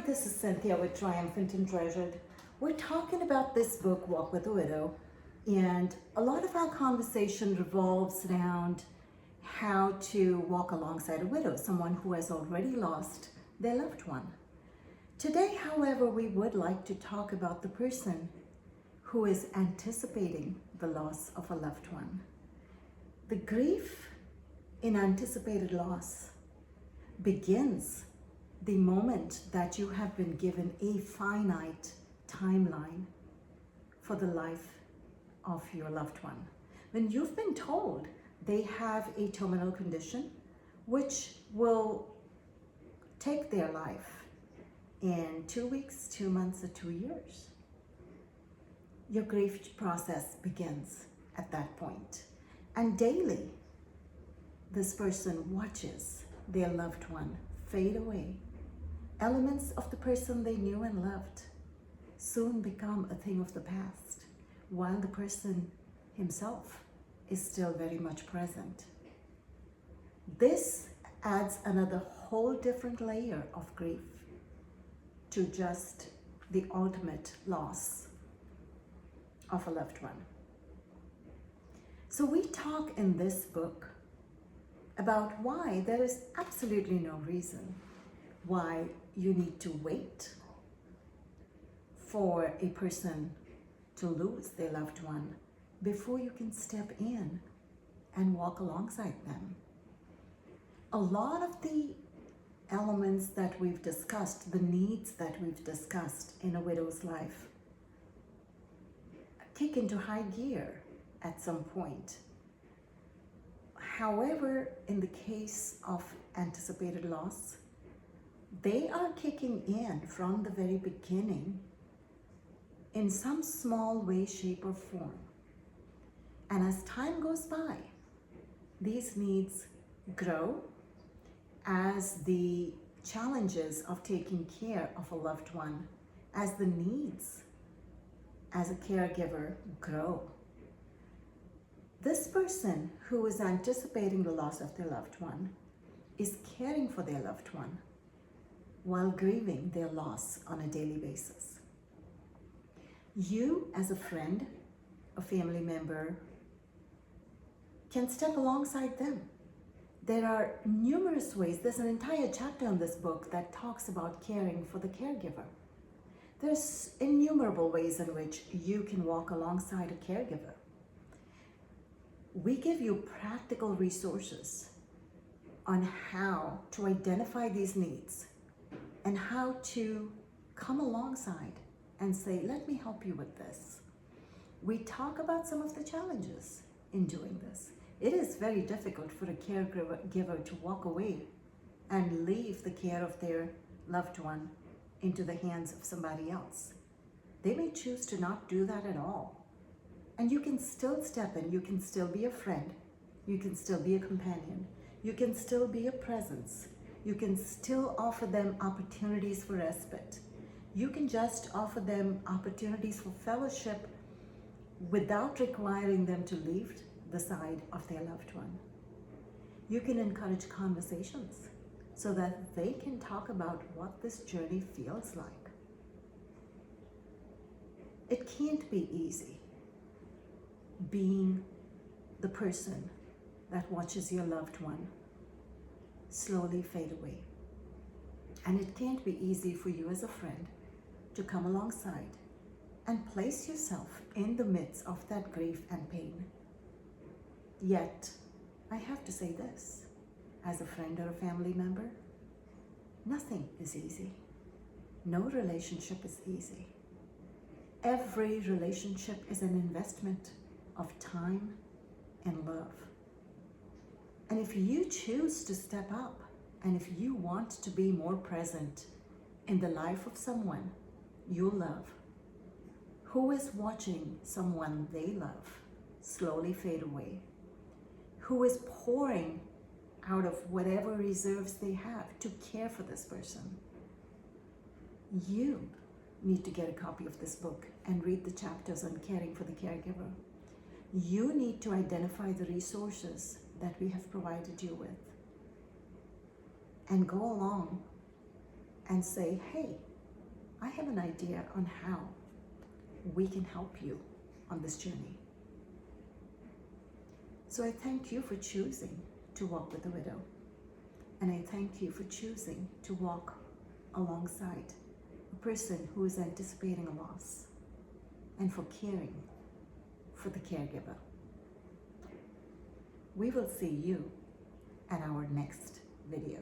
this is Cynthia with Triumphant and Treasured. We're talking about this book, Walk with a Widow, and a lot of our conversation revolves around how to walk alongside a widow, someone who has already lost their loved one. Today, however, we would like to talk about the person who is anticipating the loss of a loved one. The grief in anticipated loss begins the moment that you have been given a finite timeline for the life of your loved one. When you've been told they have a terminal condition which will take their life in 2 weeks, 2 months, or 2 years, your grief process begins at that point. And daily, this person watches their loved one fade away. Elements of the person they knew and loved soon become a thing of the past, while the person himself is still very much present. This adds another whole different layer of grief to just the ultimate loss of a loved one. So we talk in this book about why there is absolutely no reason why you need to wait for a person to lose their loved one before you can step in and walk alongside them. A lot of the elements that we've discussed, the needs that we've discussed in a widow's life, kick into high gear at some point. However, in the case of anticipated loss, they are kicking in from the very beginning in some small way, shape, or form. And as time goes by, these needs grow as the challenges of taking care of a loved one, as the needs as a caregiver grow. This person who is anticipating the loss of their loved one is caring for their loved one while grieving their loss on a daily basis. You, as a friend, a family member, can step alongside them. There are numerous ways. There's an entire chapter in this book that talks about caring for the caregiver. There's innumerable ways in which you can walk alongside a caregiver. We give you practical resources on how to identify these needs and how to come alongside and say, let me help you with this. We talk about some of the challenges in doing this. It is very difficult for a caregiver to walk away and leave the care of their loved one into the hands of somebody else. They may choose to not do that at all. And you can still step in, you can still be a friend, you can still be a companion, you can still be a presence, you can still offer them opportunities for respite. You can just offer them opportunities for fellowship without requiring them to leave the side of their loved one. You can encourage conversations so that they can talk about what this journey feels like. It can't be easy being the person that watches your loved one slowly fade away. And it can't be easy for you as a friend to come alongside and place yourself in the midst of that grief and pain. Yet, I have to say this, as a friend or a family member, nothing is easy. No relationship is easy. Every relationship is an investment of time and love. And if you choose to step up, and if you want to be more present in the life of someone you love, who is watching someone they love slowly fade away, who is pouring out of whatever reserves they have to care for this person, you need to get a copy of this book and read the chapters on caring for the caregiver. You need to identify the resources that we have provided you with and go along and say, hey, I have an idea on how we can help you on this journey. So I thank you for choosing to walk with a widow. And I thank you for choosing to walk alongside a person who is anticipating a loss, and for caring for the caregiver. We will see you at our next video.